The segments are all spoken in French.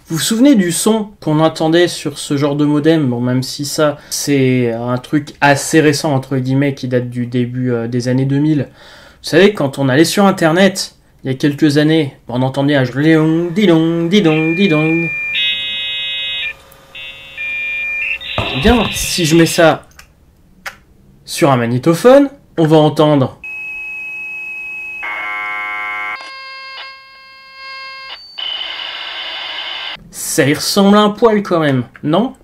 Vous vous souvenez du son qu'on entendait sur ce genre de modem? Bon, même si ça, c'est un truc assez récent, entre guillemets, qui date du début des années 2000. Vous savez, quand on allait sur Internet, il y a quelques années, on entendait un léong, didong, didong, didong. Eh bien, si je mets ça sur un magnétophone, on va entendre... Ça y ressemble un poil quand même, non?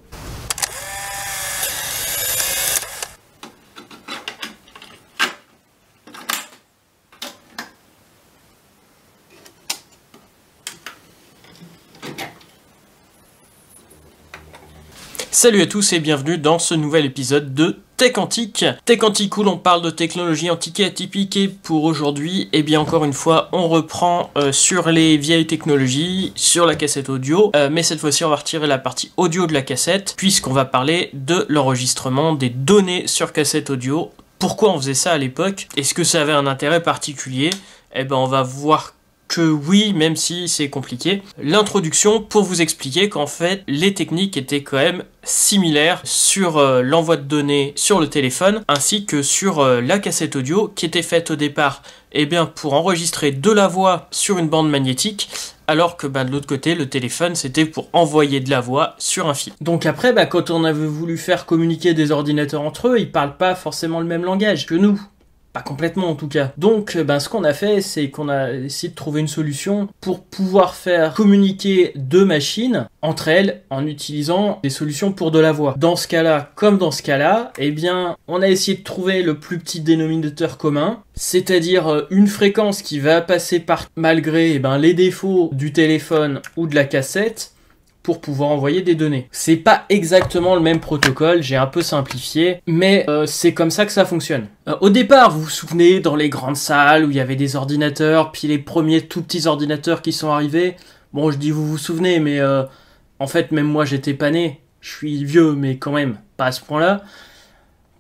Salut à tous et bienvenue dans ce nouvel épisode de Tech Antique. Tech Antique où l'on parle de technologie antique et atypique, et pour aujourd'hui, eh bien encore une fois, on reprend sur les vieilles technologies, sur la cassette audio, mais cette fois-ci on va retirer la partie audio de la cassette, puisqu'on va parler de l'enregistrement des données sur cassette audio. Pourquoi on faisait ça à l'époque? Est-ce que ça avait un intérêt particulier? Eh ben on va voir que oui, même si c'est compliqué. L'introduction pour vous expliquer qu'en fait, les techniques étaient quand même similaires sur l'envoi de données sur le téléphone, ainsi que sur la cassette audio, qui était faite au départ pour enregistrer de la voix sur une bande magnétique, alors que de l'autre côté, le téléphone, c'était pour envoyer de la voix sur un fil. Donc après, quand on avait voulu faire communiquer des ordinateurs entre eux, ils parlent pas forcément le même langage que nous. Pas complètement en tout cas. Donc ce qu'on a fait, c'est qu'on a essayé de trouver une solution pour pouvoir faire communiquer deux machines entre elles en utilisant des solutions pour de la voix. Dans ce cas-là, comme dans ce cas-là, on a essayé de trouver le plus petit dénominateur commun, c'est-à-dire une fréquence qui va passer par malgré les défauts du téléphone ou de la cassette, pour pouvoir envoyer des données. C'est pas exactement le même protocole, j'ai un peu simplifié, mais c'est comme ça que ça fonctionne. Au départ, vous vous souvenez, dans les grandes salles où il y avait des ordinateurs, puis les premiers tout petits ordinateurs qui sont arrivés, bon je dis vous vous souvenez, mais en fait même moi j'étais pas né, je suis vieux, mais quand même, pas à ce point-là.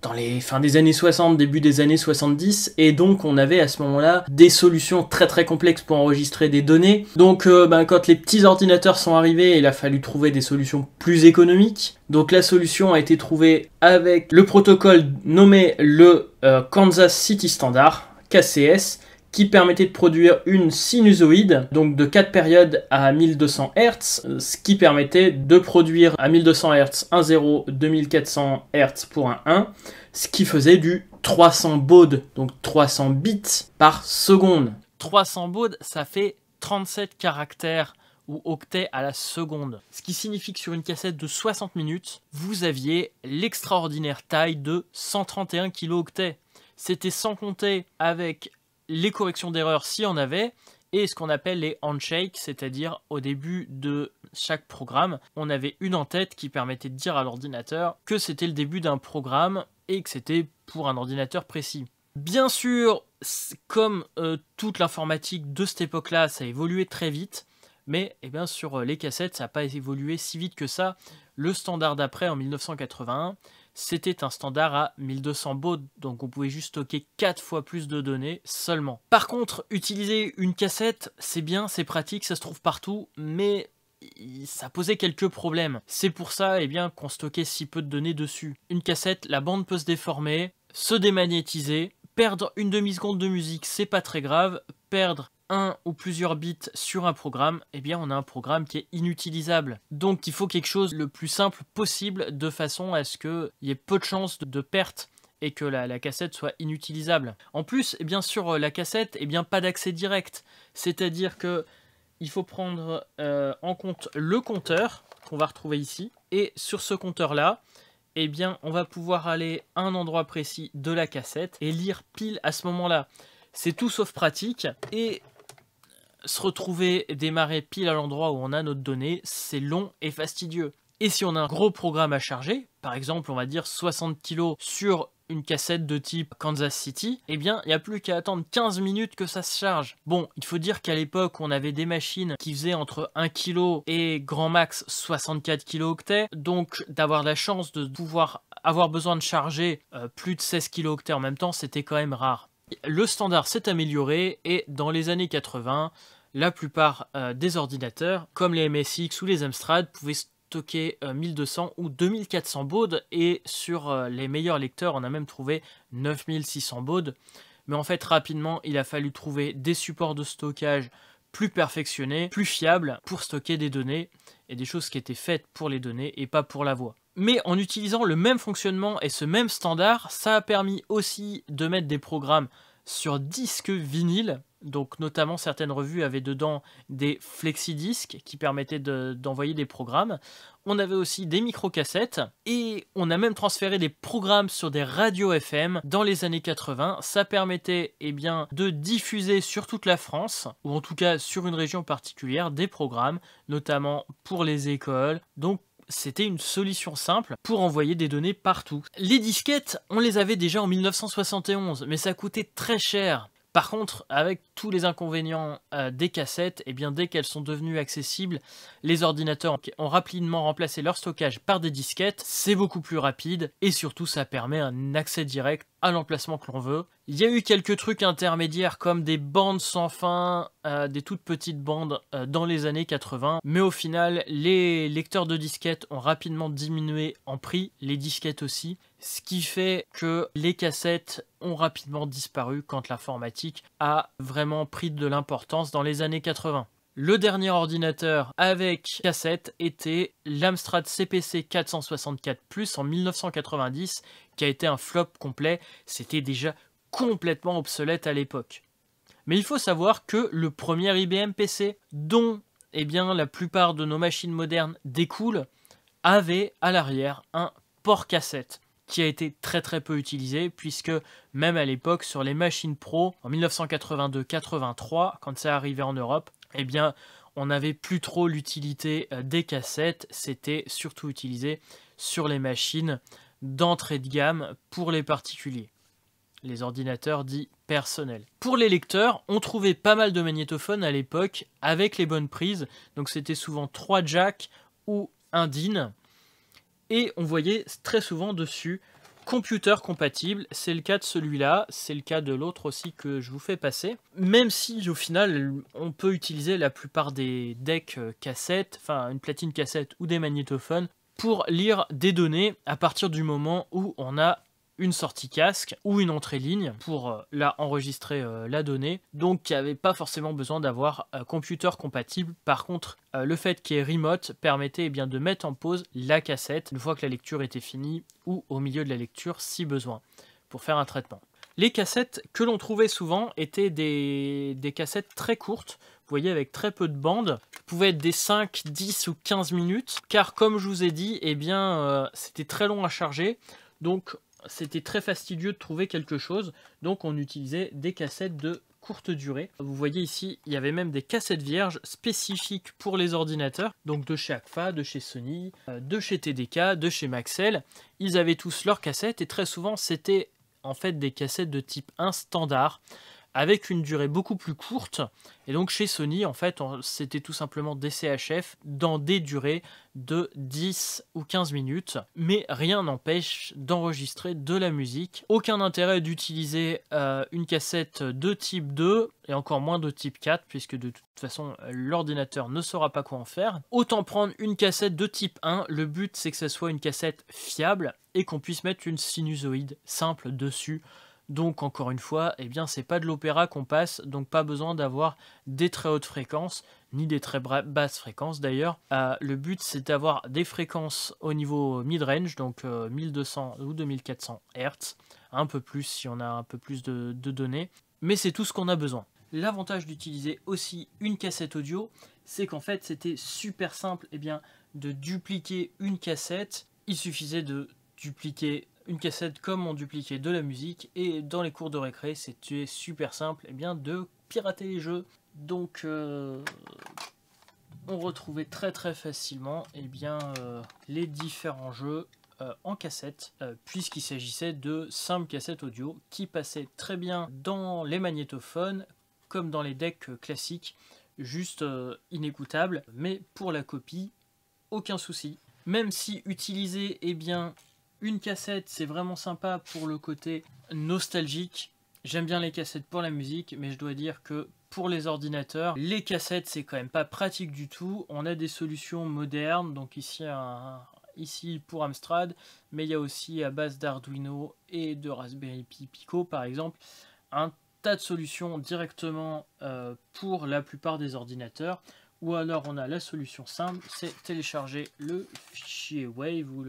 Dans les fins des années 60, début des années 70, et donc on avait à ce moment-là des solutions très très complexes pour enregistrer des données. Donc quand les petits ordinateurs sont arrivés, il a fallu trouver des solutions plus économiques. Donc la solution a été trouvée avec le protocole nommé le Kansas City Standard, KCS, qui permettait de produire une sinusoïde, donc de 4 périodes à 1200 Hz, ce qui permettait de produire à 1200 Hz un 0, 2400 Hz pour un 1, ce qui faisait du 300 bauds, donc 300 bits par seconde. 300 bauds, ça fait 37 caractères ou octets à la seconde. Ce qui signifie que sur une cassette de 60 minutes, vous aviez l'extraordinaire taille de 131 kilooctets. C'était sans compter avec les corrections d'erreurs s'il y en avait, et ce qu'on appelle les handshakes, c'est-à-dire au début de chaque programme, on avait une en-tête qui permettait de dire à l'ordinateur que c'était le début d'un programme et que c'était pour un ordinateur précis. Bien sûr, comme toute l'informatique de cette époque-là, ça a évolué très vite, mais sur les cassettes, ça n'a pas évolué si vite que ça. Le standard d'après, en 1981, c'était un standard à 1200 bauds, donc on pouvait juste stocker 4 fois plus de données seulement. Par contre, utiliser une cassette, c'est bien, c'est pratique, ça se trouve partout, mais ça posait quelques problèmes. C'est pour ça qu'on stockait si peu de données dessus. Une cassette, la bande peut se déformer, se démagnétiser, perdre une demi-seconde de musique, c'est pas très grave, perdre un ou plusieurs bits sur un programme, on a un programme qui est inutilisable. Donc il faut quelque chose le plus simple possible, de façon à ce qu'il y ait peu de chances de perte et que la cassette soit inutilisable. En plus, sur la cassette, pas d'accès direct. C'est-à-dire que il faut prendre en compte le compteur qu'on va retrouver ici, et sur ce compteur-là, on va pouvoir aller à un endroit précis de la cassette et lire pile à ce moment-là. C'est tout sauf pratique, et se retrouver démarrer pile à l'endroit où on a notre donnée, c'est long et fastidieux. Et si on a un gros programme à charger, par exemple on va dire 60 kg sur une cassette de type Kansas City, il n'y a plus qu'à attendre 15 minutes que ça se charge. Bon, il faut dire qu'à l'époque on avait des machines qui faisaient entre 1 kg et grand max 64 kilooctets, donc d'avoir la chance de pouvoir avoir besoin de charger plus de 16 kilooctets en même temps, c'était quand même rare. Le standard s'est amélioré, et dans les années 80, La plupart des ordinateurs, comme les MSX ou les Amstrad, pouvaient stocker 1200 ou 2400 baudes, et sur les meilleurs lecteurs, on a même trouvé 9600 baudes. Mais en fait, rapidement, il a fallu trouver des supports de stockage plus perfectionnés, plus fiables pour stocker des données, et des choses qui étaient faites pour les données et pas pour la voix. Mais en utilisant le même fonctionnement et ce même standard, ça a permis aussi de mettre des programmes sur disque vinyle. Donc notamment certaines revues avaient dedans des flexi-disques qui permettaient d'envoyer des programmes. On avait aussi des microcassettes et on a même transféré des programmes sur des radios FM dans les années 80. Ça permettait de diffuser sur toute la France, ou en tout cas sur une région particulière, des programmes, notamment pour les écoles. Donc c'était une solution simple pour envoyer des données partout. Les disquettes, on les avait déjà en 1971, mais ça coûtait très cher. Par contre, avec tous les inconvénients des cassettes, dès qu'elles sont devenues accessibles, les ordinateurs ont rapidement remplacé leur stockage par des disquettes. C'est beaucoup plus rapide et surtout ça permet un accès direct à l'emplacement que l'on veut. Il y a eu quelques trucs intermédiaires comme des bandes sans fin, des toutes petites bandes dans les années 80, mais au final, les lecteurs de disquettes ont rapidement diminué en prix, les disquettes aussi, ce qui fait que les cassettes ont rapidement disparu quand l'informatique a vraiment pris de l'importance dans les années 80. Le dernier ordinateur avec cassette était l'Amstrad CPC 464+ en 1990, qui a été un flop complet. C'était déjà complètement obsolète à l'époque. Mais il faut savoir que le premier IBM PC, dont la plupart de nos machines modernes découlent, avait à l'arrière un port cassette, qui a été très très peu utilisé, puisque même à l'époque sur les machines pro, en 1982-83, quand ça arrivait en Europe, on n'avait plus trop l'utilité des cassettes, c'était surtout utilisé sur les machines d'entrée de gamme pour les particuliers, les ordinateurs dits personnels. Pour les lecteurs, on trouvait pas mal de magnétophones à l'époque avec les bonnes prises, donc c'était souvent 3 jacks ou un DIN, et on voyait très souvent dessus computer compatible. C'est le cas de celui-là, c'est le cas de l'autre aussi que je vous fais passer. Même si au final on peut utiliser la plupart des decks cassettes, enfin une platine cassette ou des magnétophones pour lire des données à partir du moment où on a une sortie casque ou une entrée ligne pour enregistrer la donnée, donc il n'y avait pas forcément besoin d'avoir computer compatible. Par contre, le fait qu'il y ait remote permettait de mettre en pause la cassette une fois que la lecture était finie, ou au milieu de la lecture si besoin, pour faire un traitement. Les cassettes que l'on trouvait souvent étaient des cassettes très courtes, vous voyez, avec très peu de bandes, pouvaient être des 5, 10 ou 15 minutes, car comme je vous ai dit, c'était très long à charger, donc c'était très fastidieux de trouver quelque chose, donc on utilisait des cassettes de courte durée. Vous voyez ici, il y avait même des cassettes vierges spécifiques pour les ordinateurs, donc de chez Agfa, de chez Sony, de chez TDK, de chez Maxell. Ils avaient tous leurs cassettes et très souvent c'était en fait des cassettes de type 1 standard, avec une durée beaucoup plus courte, et donc chez Sony en fait c'était tout simplement des CHF dans des durées de 10 ou 15 minutes, mais rien n'empêche d'enregistrer de la musique. Aucun intérêt d'utiliser une cassette de type 2 et encore moins de type 4, puisque de toute façon l'ordinateur ne saura pas quoi en faire. Autant prendre une cassette de type 1, le but c'est que ce soit une cassette fiable et qu'on puisse mettre une sinusoïde simple dessus. Donc encore une fois, c'est pas de l'opéra qu'on passe, donc pas besoin d'avoir des très hautes fréquences, ni des très basses fréquences d'ailleurs. Le but c'est d'avoir des fréquences au niveau mid-range, donc 1200 ou 2400 Hz, un peu plus si on a un peu plus de données, mais c'est tout ce qu'on a besoin. L'avantage d'utiliser aussi une cassette audio, c'est qu'en fait c'était super simple de dupliquer une cassette. Il suffisait de dupliquer une cassette comme on dupliquait de la musique, et dans les cours de récré c'était super simple de pirater les jeux. Donc on retrouvait très très facilement les différents jeux en cassette, puisqu'il s'agissait de simples cassettes audio qui passaient très bien dans les magnétophones comme dans les decks classiques, juste inécoutables, mais pour la copie aucun souci. Même si utiliser une cassette, c'est vraiment sympa pour le côté nostalgique. J'aime bien les cassettes pour la musique, mais je dois dire que pour les ordinateurs, les cassettes, c'est quand même pas pratique du tout. On a des solutions modernes, donc ici pour Amstrad, mais il y a aussi à base d'Arduino et de Raspberry Pi Pico par exemple, un tas de solutions directement pour la plupart des ordinateurs. Ou alors on a la solution simple, c'est télécharger le fichier Wave ou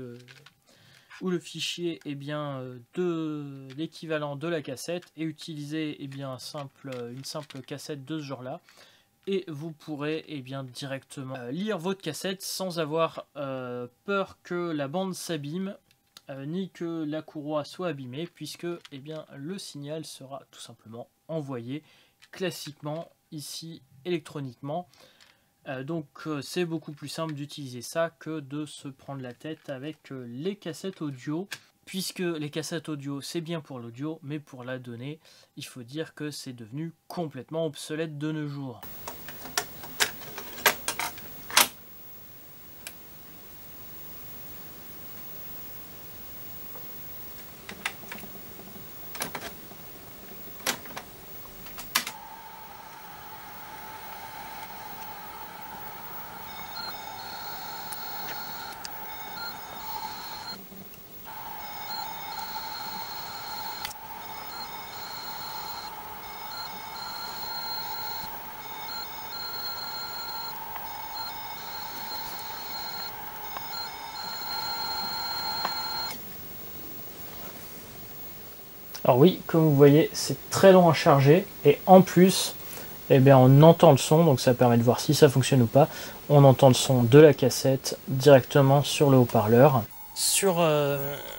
le fichier de l'équivalent de la cassette et utiliser une simple cassette de ce genre là. Et vous pourrez directement lire votre cassette sans avoir peur que la bande s'abîme ni que la courroie soit abîmée, puisque le signal sera tout simplement envoyé classiquement ici électroniquement. Donc c'est beaucoup plus simple d'utiliser ça que de se prendre la tête avec les cassettes audio, puisque les cassettes audio c'est bien pour l'audio, mais pour la donnée il faut dire que c'est devenu complètement obsolète de nos jours. Alors oui, comme vous voyez, c'est très long à charger et en plus, on entend le son, donc ça permet de voir si ça fonctionne ou pas. On entend le son de la cassette directement sur le haut-parleur. Sur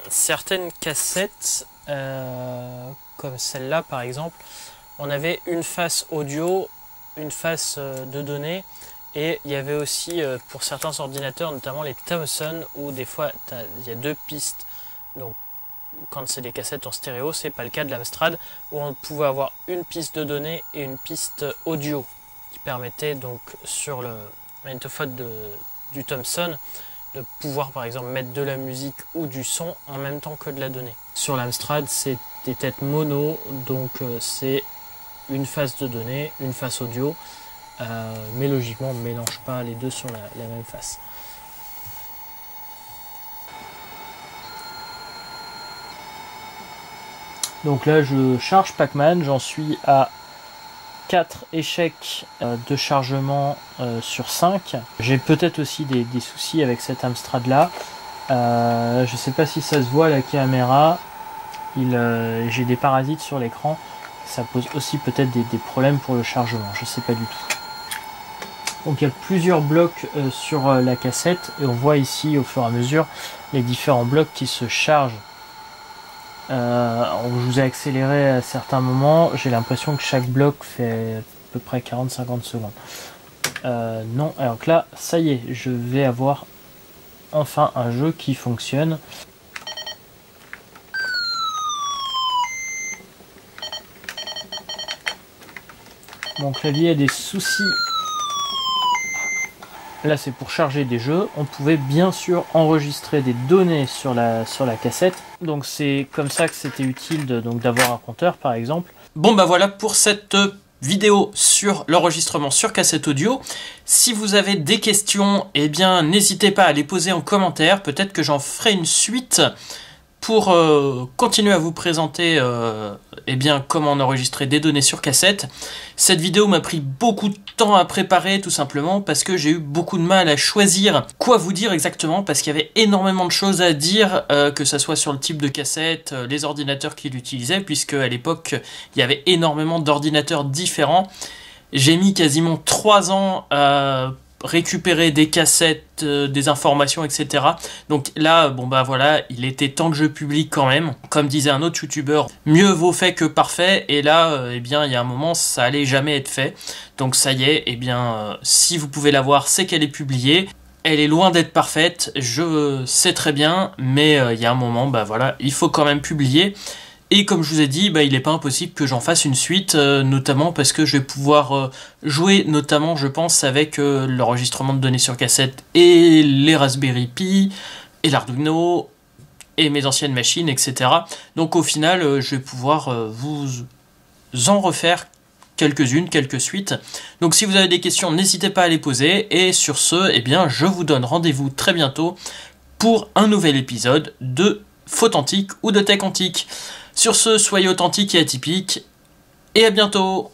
certaines cassettes, comme celle-là par exemple, on avait une face audio, une face de données, et il y avait aussi pour certains ordinateurs, notamment les Thomson, où des fois il y a deux pistes. Donc quand c'est des cassettes en stéréo, c'est pas le cas de l'Amstrad, où on pouvait avoir une piste de données et une piste audio qui permettait donc sur le magnétophone du Thomson de pouvoir par exemple mettre de la musique ou du son en même temps que de la donnée. Sur l'Amstrad, c'est des têtes mono, donc c'est une face de données, une face audio, mais logiquement on ne mélange pas les deux sur la même face. Donc là je charge Pac-Man, j'en suis à 4 échecs de chargement sur 5. J'ai peut-être aussi des soucis avec cet Amstrad là. Je sais pas si ça se voit à la caméra. J'ai des parasites sur l'écran. Ça pose aussi peut-être des problèmes pour le chargement, je sais pas du tout. Donc il y a plusieurs blocs sur la cassette et on voit ici au fur et à mesure les différents blocs qui se chargent. Je vous ai accéléré à certains moments, j'ai l'impression que chaque bloc fait à peu près 40-50 secondes. Non, alors que là, ça y est, je vais avoir enfin un jeu qui fonctionne. Mon clavier a des soucis. Là c'est pour charger des jeux. On pouvait bien sûr enregistrer des données sur la cassette. Donc c'est comme ça que c'était utile d'avoir un compteur par exemple. Bon bah voilà pour cette vidéo sur l'enregistrement sur cassette audio. Si vous avez des questions, n'hésitez pas à les poser en commentaire. Peut-être que j'en ferai une suite pour continuer à vous présenter comment enregistrer des données sur cassette. Cette vidéo m'a pris beaucoup de temps à préparer, tout simplement parce que j'ai eu beaucoup de mal à choisir quoi vous dire exactement, parce qu'il y avait énormément de choses à dire, que ça soit sur le type de cassette, les ordinateurs qui l'utilisaient, puisque à l'époque il y avait énormément d'ordinateurs différents. J'ai mis quasiment 3 ans à récupérer des cassettes, des informations, etc. Donc là, voilà, il était temps que je publie quand même. Comme disait un autre youtubeur, mieux vaut fait que parfait. Et là, il y a un moment, ça allait jamais être fait. Donc ça y est, si vous pouvez la voir, c'est qu'elle est publiée. Elle est loin d'être parfaite, je sais très bien, mais il y a un moment, voilà, il faut quand même publier. Et comme je vous ai dit, il n'est pas impossible que j'en fasse une suite, notamment parce que je vais pouvoir jouer, notamment je pense, avec l'enregistrement de données sur cassette et les Raspberry Pi, et l'Arduino, et mes anciennes machines, etc. Donc au final, je vais pouvoir vous en refaire quelques-unes, quelques suites. Donc si vous avez des questions, n'hésitez pas à les poser. Et sur ce, eh bien, je vous donne rendez-vous très bientôt pour un nouvel épisode de Faute Antique ou de Tech Antique. Sur ce, soyez authentiques et atypiques, et à bientôt!